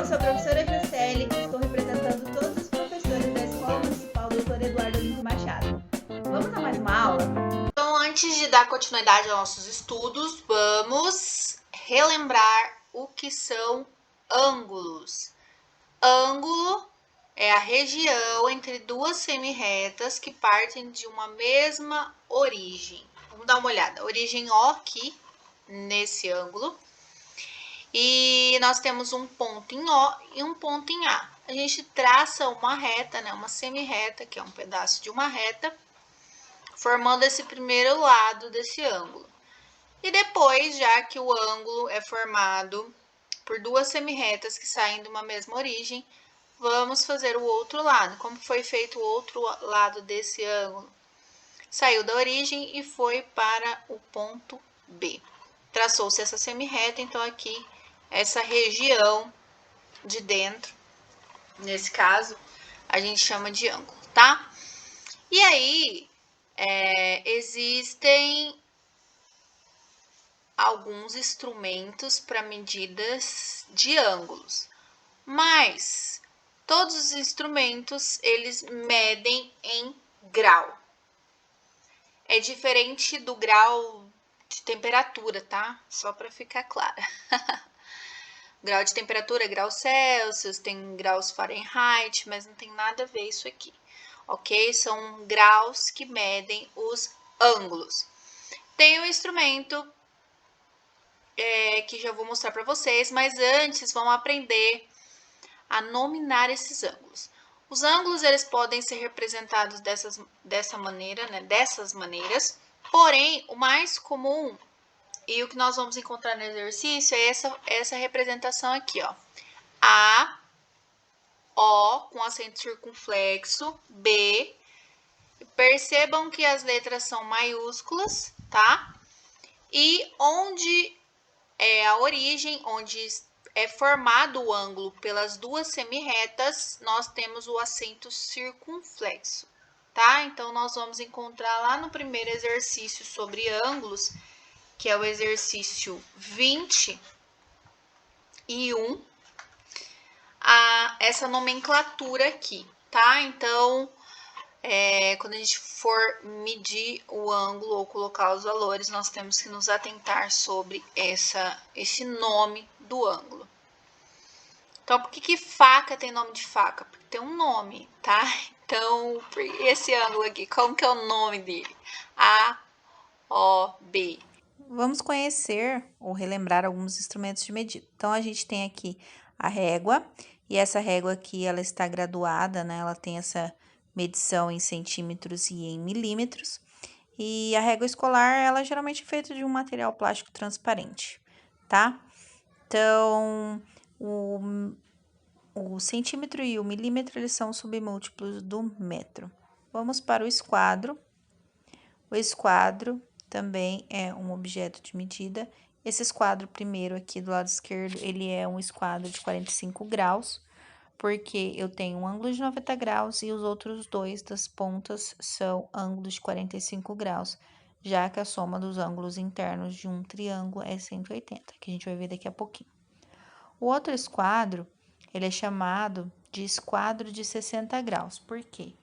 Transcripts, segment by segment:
sou a professora Juscelia e estou representando todos os professores da Escola Municipal Dr. Eduardo Olimpo Machado. Vamos a mais uma aula? Então, antes de dar continuidade aos nossos estudos, vamos relembrar o que são ângulos. Ângulo é a região entre duas semirretas que partem de uma mesma origem. Vamos dar uma olhada. Origem O aqui, nesse ângulo. E nós temos um ponto em O e um ponto em A. A gente traça uma reta, né, uma semirreta, que é um pedaço de uma reta, formando esse primeiro lado desse ângulo. E depois, já que o ângulo é formado por duas semirretas que saem de uma mesma origem, vamos fazer o outro lado. Como foi feito o outro lado desse ângulo? Saiu da origem e foi para o ponto B. Traçou-se essa semirreta, então aqui, essa região de dentro, nesse caso, a gente chama de ângulo, tá? E aí, existem alguns instrumentos para medidas de ângulos, mas todos os instrumentos eles medem em grau. É diferente do grau de temperatura, tá? Só para ficar claro. Grau de temperatura é grau Celsius, tem graus Fahrenheit, mas não tem nada a ver isso aqui, ok? São graus que medem os ângulos. Tem um instrumento que já vou mostrar para vocês, mas antes vamos aprender a nominar esses ângulos. Os ângulos eles podem ser representados dessa maneira, né? Dessas maneiras, porém o mais comum e o que nós vamos encontrar no exercício é essa representação aqui, ó. A, O com acento circunflexo, B. Percebam que as letras são maiúsculas, tá? E onde é a origem, onde é formado o ângulo pelas duas semirretas, nós temos o acento circunflexo, tá? Então, nós vamos encontrar lá no primeiro exercício sobre ângulos, que é o exercício 21, essa nomenclatura aqui, tá? Então, quando a gente for medir o ângulo ou colocar os valores, nós temos que nos atentar sobre esse nome do ângulo. Então, por que faca tem nome de faca? Porque tem um nome, tá? Então, esse ângulo aqui, como que é o nome dele? A, O, B. Vamos conhecer ou relembrar alguns instrumentos de medida. Então, a gente tem aqui a régua, e essa régua aqui, ela está graduada, né? Ela tem essa medição em centímetros e em milímetros. E a régua escolar, ela geralmente é feita de um material plástico transparente, tá? Então, o centímetro e o milímetro, eles são submúltiplos do metro. Vamos para o esquadro. O esquadro também é um objeto de medida. Esse esquadro primeiro aqui do lado esquerdo, ele é um esquadro de 45 graus, porque eu tenho um ângulo de 90 graus e os outros dois das pontas são ângulos de 45 graus, já que a soma dos ângulos internos de um triângulo é 180, que a gente vai ver daqui a pouquinho. O outro esquadro, ele é chamado de esquadro de 60 graus, por quê?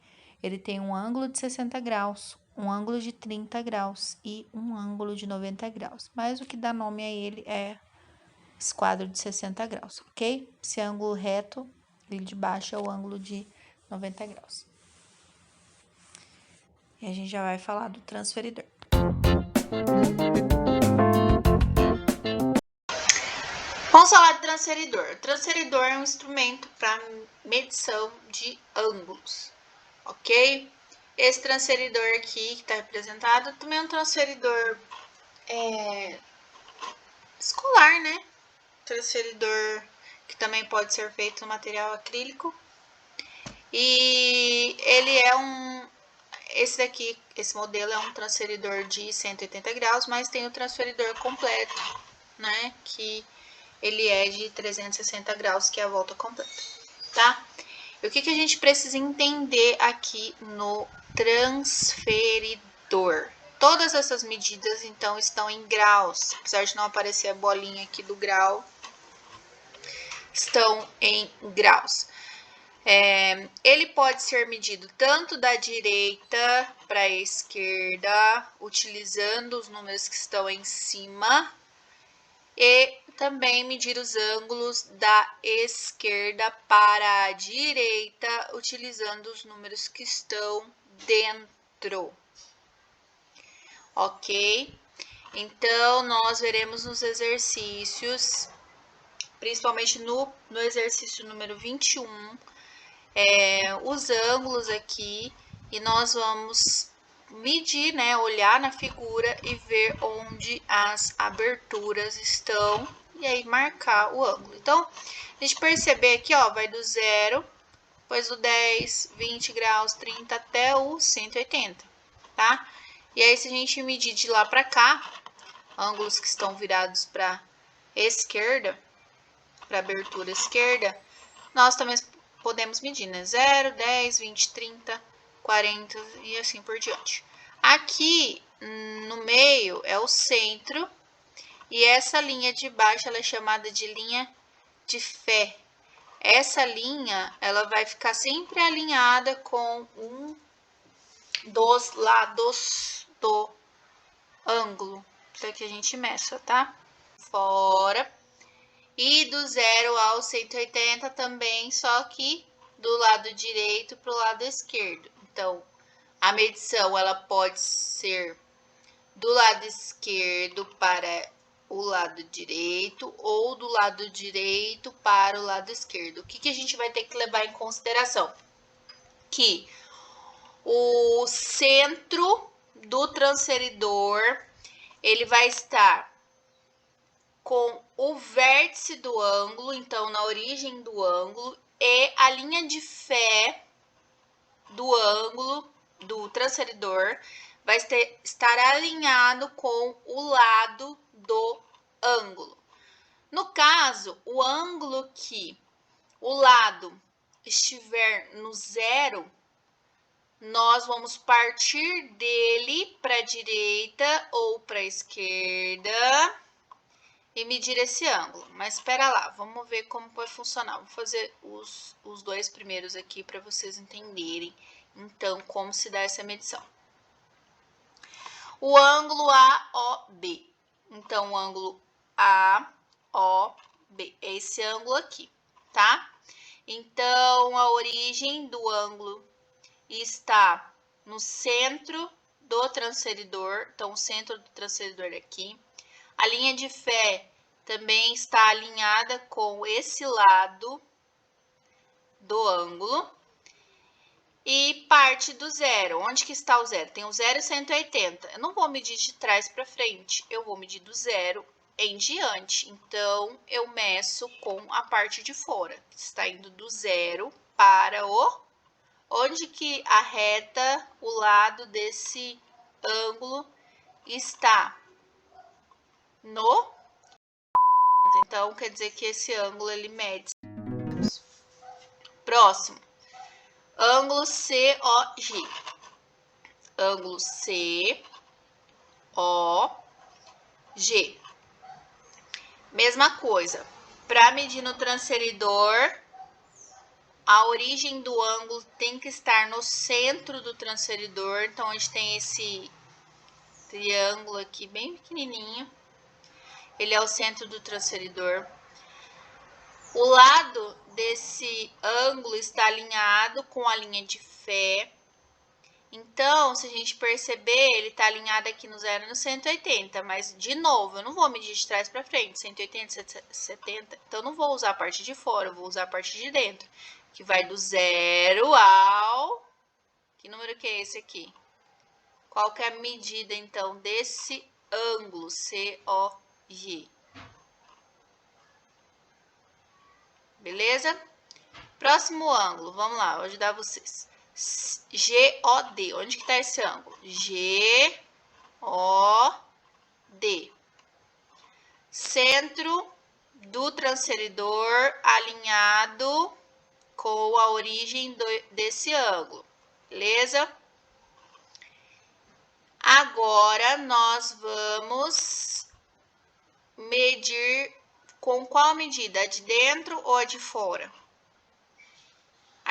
Ele tem um ângulo de 60 graus, um ângulo de 30 graus e um ângulo de 90 graus. Mas o que dá nome a ele é esquadro de 60 graus, ok? Esse ângulo reto, ele de baixo é o ângulo de 90 graus. E a gente já vai falar do transferidor. Vamos falar de transferidor. Transferidor é um instrumento para medição de ângulos, ok? Esse transferidor aqui, que está representado, também é um transferidor escolar, né? Transferidor que também pode ser feito no material acrílico. E ele é esse daqui, esse modelo é um transferidor de 180 graus, mas tem o transferidor completo, né? Que ele é de 360 graus, que é a volta completa, tá? E o que a gente precisa entender aqui no transferidor? Todas essas medidas, então, estão em graus, apesar de não aparecer a bolinha aqui do grau, estão em graus. Ele pode ser medido tanto da direita para a esquerda, utilizando os números que estão em cima, e também medir os ângulos da esquerda para a direita, utilizando os números que estão dentro. Ok? Então, nós veremos nos exercícios, principalmente no exercício número 21, os ângulos aqui, e nós vamos medir, né, olhar na figura e ver onde as aberturas estão e aí marcar o ângulo. Então, a gente perceber aqui, ó, vai do 0, depois do 10, 20 graus, 30 até o 180, tá? E aí, se a gente medir de lá para cá, ângulos que estão virados para esquerda, para abertura esquerda, nós também podemos medir, né? 0, 10, 20, 30, 40 e assim por diante. Aqui no meio é o centro e essa linha de baixo ela é chamada de linha de fé. Essa linha ela vai ficar sempre alinhada com um dos lados do ângulo para que a gente meça, tá? Fora. E do 0 ao 180 também, só que do lado direito para o lado esquerdo. Então, a medição ela pode ser do lado esquerdo para o lado direito ou do lado direito para o lado esquerdo. O que a gente vai ter que levar em consideração? Que o centro do transferidor ele vai estar com o vértice do ângulo, então na origem do ângulo, e a linha de fé do ângulo do transferidor vai estar alinhado com o lado do ângulo. No caso, o ângulo que o lado estiver no 0, nós vamos partir dele para a direita ou para a esquerda e medir esse ângulo. Mas espera lá, vamos ver como vai funcionar. Vou fazer os dois primeiros aqui para vocês entenderem, então, como se dá essa medição. O ângulo AOB. Então, o ângulo AOB é esse ângulo aqui, tá? Então, a origem do ângulo está no centro do transferidor. Então, o centro do transferidor é aqui. A linha de fé também está alinhada com esse lado do ângulo. E parte do 0. Onde que está o 0? Tem o 0 e 180. Eu não vou medir de trás para frente, eu vou medir do 0 em diante. Então, eu meço com a parte de fora. Está indo do 0 para o... Onde que a reta, o lado desse ângulo está? No... Então, quer dizer que esse ângulo, ele mede. Próximo. Ângulo COG. Ângulo COG. Mesma coisa. Para medir no transferidor, a origem do ângulo tem que estar no centro do transferidor. Então, a gente tem esse triângulo aqui bem pequenininho. Ele é o centro do transferidor. O lado desse ângulo está alinhado com a linha de fé. Então, se a gente perceber, ele está alinhado aqui no 0 e no 180. Mas, de novo, eu não vou medir de trás para frente, 180, 70. Então, eu não vou usar a parte de fora, eu vou usar a parte de dentro. Que vai do 0 ao... Que número que é esse aqui? Qual que é a medida, então, desse ângulo COG? Beleza? Próximo ângulo, vamos lá, vou ajudar vocês. GOD, onde que está esse ângulo? GOD. Centro do transferidor alinhado com a origem desse ângulo, beleza? Agora, nós vamos medir com qual medida? A de dentro ou a de fora?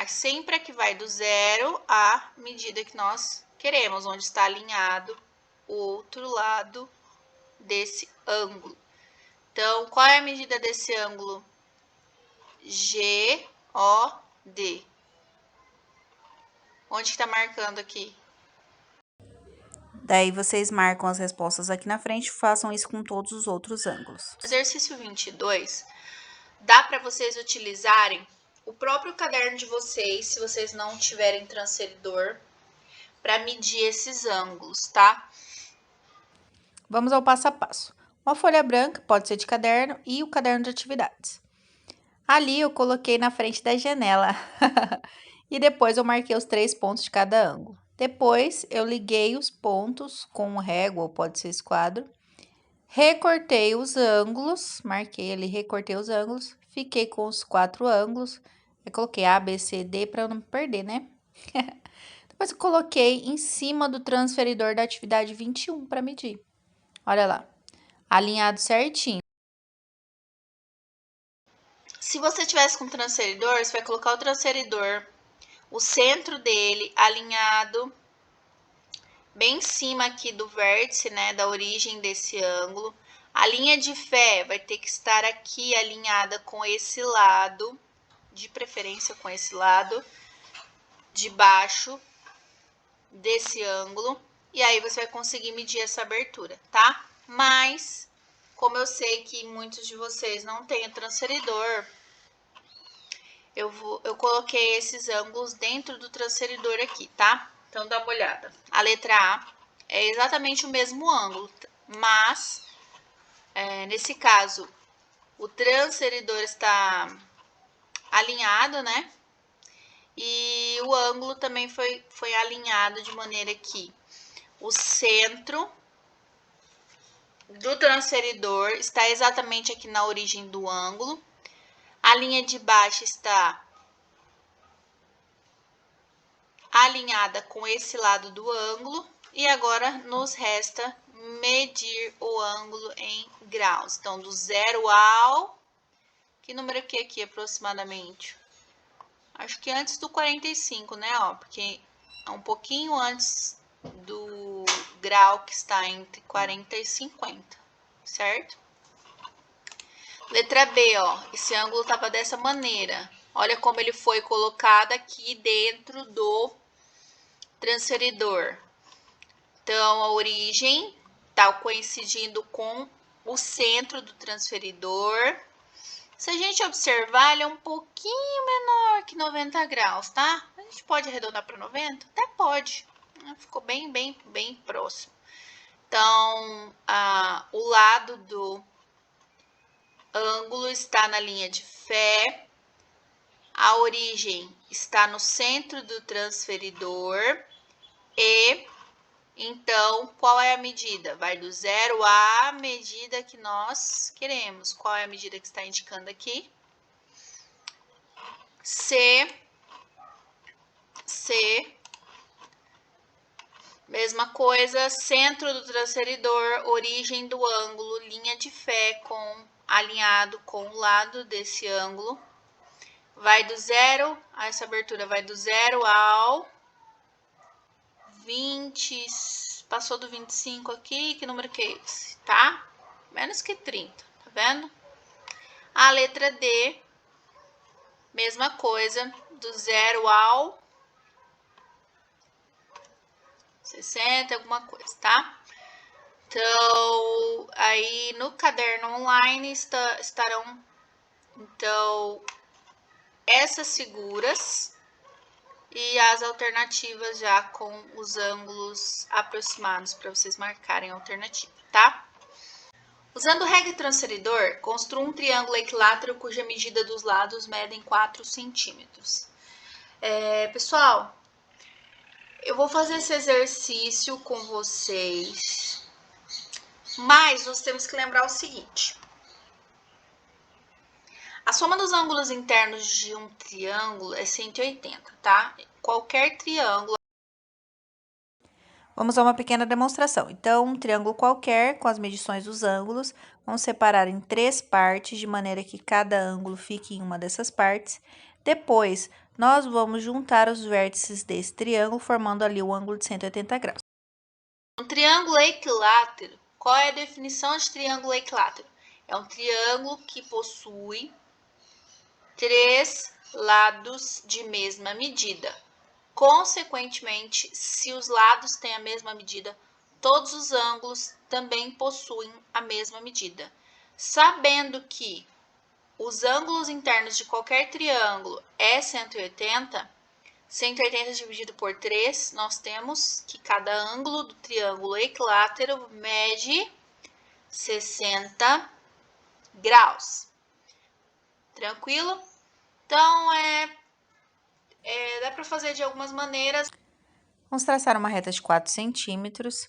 Sempre a que vai do zero à medida que nós queremos, onde está alinhado o outro lado desse ângulo. Então, qual é a medida desse ângulo? GOD. Onde está marcando aqui? Daí vocês marcam as respostas aqui na frente, façam isso com todos os outros ângulos. Exercício 22, dá para vocês utilizarem o próprio caderno de vocês, se vocês não tiverem transferidor, para medir esses ângulos, tá? Vamos ao passo a passo. Uma folha branca, pode ser de caderno, e o caderno de atividades. Ali eu coloquei na frente da janela. E depois eu marquei os 3 pontos de cada ângulo. Depois eu liguei os pontos com régua, ou pode ser esquadro. Recortei os ângulos, marquei ali, recortei os ângulos. Fiquei com os 4 ângulos. Eu coloquei A, B, C, D para eu não me perder, né? Depois eu coloquei em cima do transferidor da atividade 21 para medir. Olha lá, alinhado certinho. Se você tivesse com transferidor, você vai colocar o transferidor, o centro dele alinhado bem em cima aqui do vértice, né, da origem desse ângulo. A linha de fé vai ter que estar aqui alinhada com esse lado, de preferência com esse lado de baixo desse ângulo. E aí você vai conseguir medir essa abertura, tá? Mas, como eu sei que muitos de vocês não têm o transferidor, eu coloquei esses ângulos dentro do transferidor aqui, tá? Então, dá uma olhada. A letra A é exatamente o mesmo ângulo, mas, nesse caso, o transferidor está alinhado, né? E o ângulo também foi alinhado de maneira que o centro do transferidor está exatamente aqui na origem do ângulo. A linha de baixo está alinhada com esse lado do ângulo. E agora nos resta medir o ângulo em graus. Então, do zero ao... Que número que é aqui aproximadamente? Acho que antes do 45, né? Ó, porque é um pouquinho antes do grau que está entre 40 e 50, certo? Letra B, ó. Esse ângulo estava dessa maneira. Olha como ele foi colocado aqui dentro do transferidor. Então, a origem está coincidindo com o centro do transferidor. Se a gente observar, ele é um pouquinho menor que 90 graus, tá? A gente pode arredondar para 90? Até pode. Ficou bem próximo. Então, o lado do ângulo está na linha de fé. A origem está no centro do transferidor. E, então, qual é a medida? Vai do zero à medida que nós queremos. Qual é a medida que está indicando aqui? C. Mesma coisa, centro do transferidor, origem do ângulo, linha de fé alinhado com o lado desse ângulo. Vai do zero, essa abertura vai do zero ao 20, passou do 25 aqui, que número que é esse, tá? Menos que 30, tá vendo? A letra D, mesma coisa, do zero ao 60, alguma coisa, tá? Então, aí no caderno online estarão, então, essas figuras e as alternativas já com os ângulos aproximados para vocês marcarem a alternativa, tá? Usando o regra transferidor, construa um triângulo equilátero cuja medida dos lados medem 4 centímetros. Pessoal, eu vou fazer esse exercício com vocês, mas nós temos que lembrar o seguinte. A soma dos ângulos internos de um triângulo é 180, tá? Qualquer triângulo. Vamos a uma pequena demonstração. Então, um triângulo qualquer, com as medições dos ângulos, vamos separar em 3 partes, de maneira que cada ângulo fique em uma dessas partes. Depois, nós vamos juntar os vértices desse triângulo, formando ali o ângulo de 180 graus. Um triângulo equilátero. Qual é a definição de triângulo equilátero? É um triângulo que possui 3 lados de mesma medida. Consequentemente, se os lados têm a mesma medida, todos os ângulos também possuem a mesma medida. Sabendo que os ângulos internos de qualquer triângulo é 180, 180 dividido por 3, nós temos que cada ângulo do triângulo equilátero mede 60 graus. Tranquilo? Então, dá para fazer de algumas maneiras. Vamos traçar uma reta de 4 centímetros.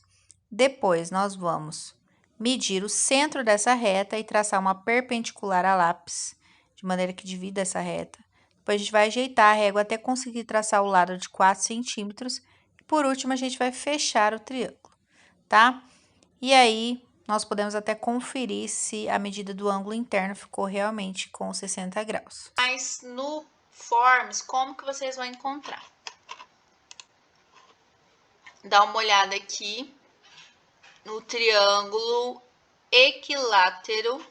Depois, nós vamos medir o centro dessa reta e traçar uma perpendicular a lápis, de maneira que divida essa reta. Depois, a gente vai ajeitar a régua até conseguir traçar o lado de 4 centímetros. E, por último, a gente vai fechar o triângulo, tá? E aí, nós podemos até conferir se a medida do ângulo interno ficou realmente com 60 graus. Mas no Forms, como que vocês vão encontrar? Dá uma olhada aqui no triângulo equilátero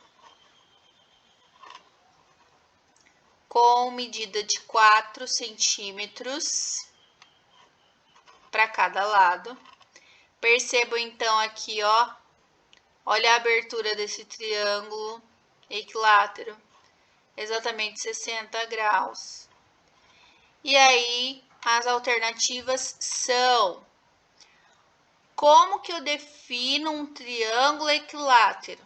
com medida de 4 centímetros para cada lado. Percebam então aqui, ó, olha a abertura desse triângulo equilátero, exatamente 60 graus. E aí, as alternativas são: como que eu defino um triângulo equilátero?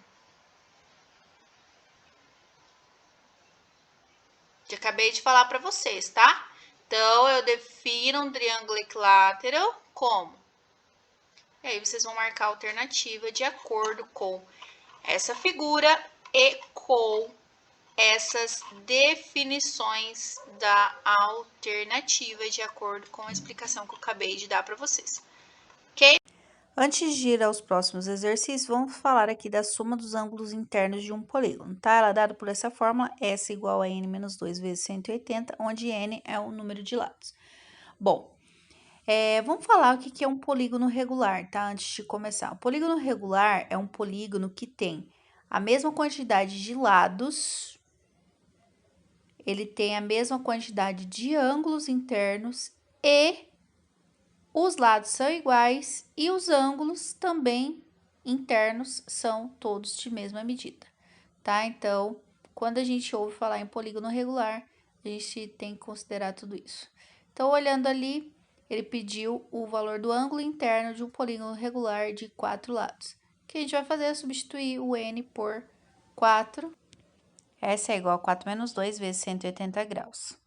Que acabei de falar para vocês, tá? Então, eu defino um triângulo equilátero como? E aí, vocês vão marcar a alternativa de acordo com essa figura e com essas definições da alternativa, de acordo com a explicação que eu acabei de dar para vocês. Ok? Antes de ir aos próximos exercícios, vamos falar aqui da soma dos ângulos internos de um polígono, tá? Ela é dada por essa fórmula, S igual a N menos 2 vezes 180, onde N é o número de lados. Bom, vamos falar o que é um polígono regular, tá? Antes de começar. O polígono regular é um polígono que tem a mesma quantidade de lados, ele tem a mesma quantidade de ângulos internos e os lados são iguais e os ângulos também internos são todos de mesma medida, tá? Então, quando a gente ouve falar em polígono regular, a gente tem que considerar tudo isso. Então, olhando ali, ele pediu o valor do ângulo interno de um polígono regular de 4 lados. O que a gente vai fazer é substituir o N por 4. S é igual a 4 menos 2 vezes 180 graus.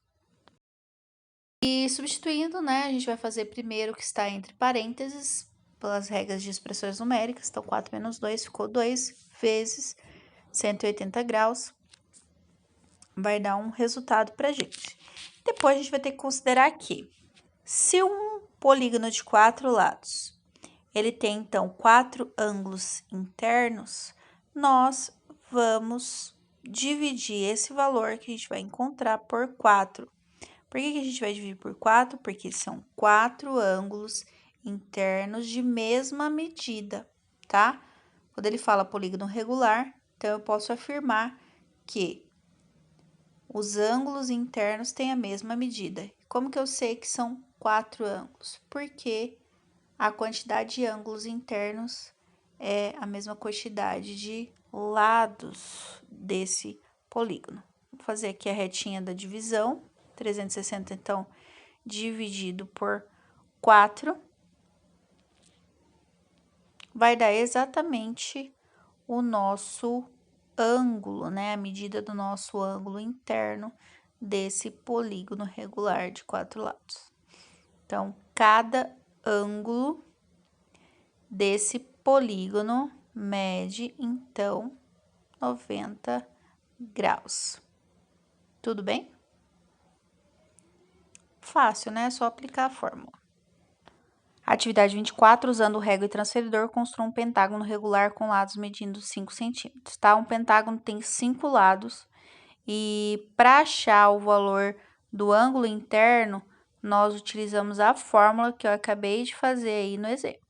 E substituindo, né, a gente vai fazer primeiro o que está entre parênteses, pelas regras de expressões numéricas. Então, 4 menos 2 ficou 2 vezes 180 graus. Vai dar um resultado pra gente. Depois, a gente vai ter que considerar que, se um polígono de 4 lados, ele tem, então, 4 ângulos internos, nós vamos dividir esse valor que a gente vai encontrar por 4. Por que a gente vai dividir por 4? Porque são 4 ângulos internos de mesma medida, tá? Quando ele fala polígono regular, então eu posso afirmar que os ângulos internos têm a mesma medida. Como que eu sei que são 4 ângulos? Porque a quantidade de ângulos internos é a mesma quantidade de lados desse polígono. Vou fazer aqui a retinha da divisão. 360, então, dividido por 4, vai dar exatamente o nosso ângulo, né? A medida do nosso ângulo interno desse polígono regular de 4 lados. Então, cada ângulo desse polígono mede, então, 90 graus. Tudo bem? Fácil, né? É só aplicar a fórmula. Atividade 24, usando régua e transferidor, construa um pentágono regular com lados medindo 5 centímetros, tá? Um pentágono tem 5 lados e para achar o valor do ângulo interno, nós utilizamos a fórmula que eu acabei de fazer aí no exemplo.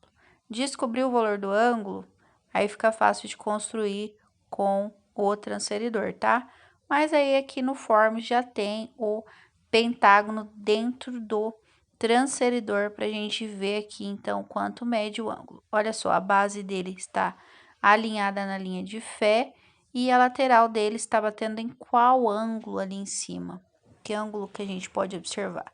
Descobrir o valor do ângulo, aí fica fácil de construir com o transferidor, tá? Mas aí aqui no Form já tem o pentágono dentro do transferidor para a gente ver aqui, então, quanto mede o ângulo. Olha só, a base dele está alinhada na linha de fé e a lateral dele está batendo em qual ângulo ali em cima? Que ângulo que a gente pode observar?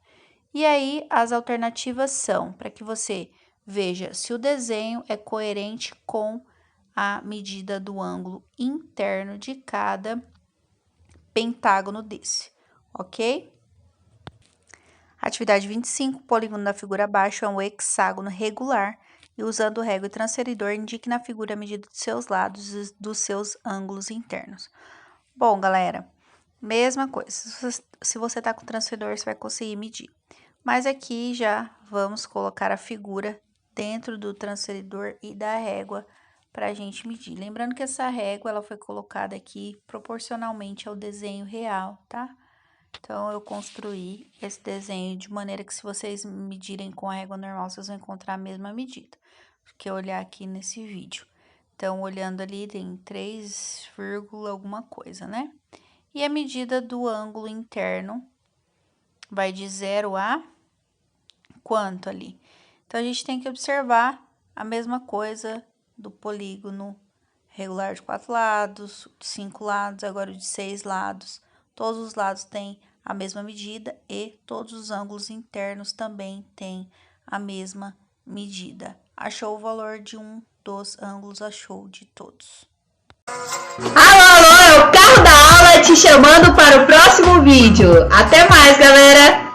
E aí, as alternativas são, para que você veja se o desenho é coerente com a medida do ângulo interno de cada pentágono desse, ok? Atividade 25, o polígono da figura abaixo é um hexágono regular e usando régua e transferidor, indique na figura a medida de seus lados e dos seus ângulos internos. Bom, galera, mesma coisa, se você tá com o transferidor, você vai conseguir medir. Mas aqui já vamos colocar a figura dentro do transferidor e da régua para a gente medir. Lembrando que essa régua, ela foi colocada aqui proporcionalmente ao desenho real, tá? Então, eu construí esse desenho de maneira que se vocês medirem com a régua normal, vocês vão encontrar a mesma medida. Porque olhar aqui nesse vídeo. Então, olhando ali, tem 3, alguma coisa, né? E a medida do ângulo interno vai de 0 a quanto ali? Então, a gente tem que observar a mesma coisa do polígono regular de 4 lados, 5 lados, agora de 6 lados. Todos os lados têm a mesma medida e todos os ângulos internos também têm a mesma medida. Achou o valor de um dos ângulos, achou de todos. Alô, alô, é o carro da aula te chamando para o próximo vídeo. Até mais, galera!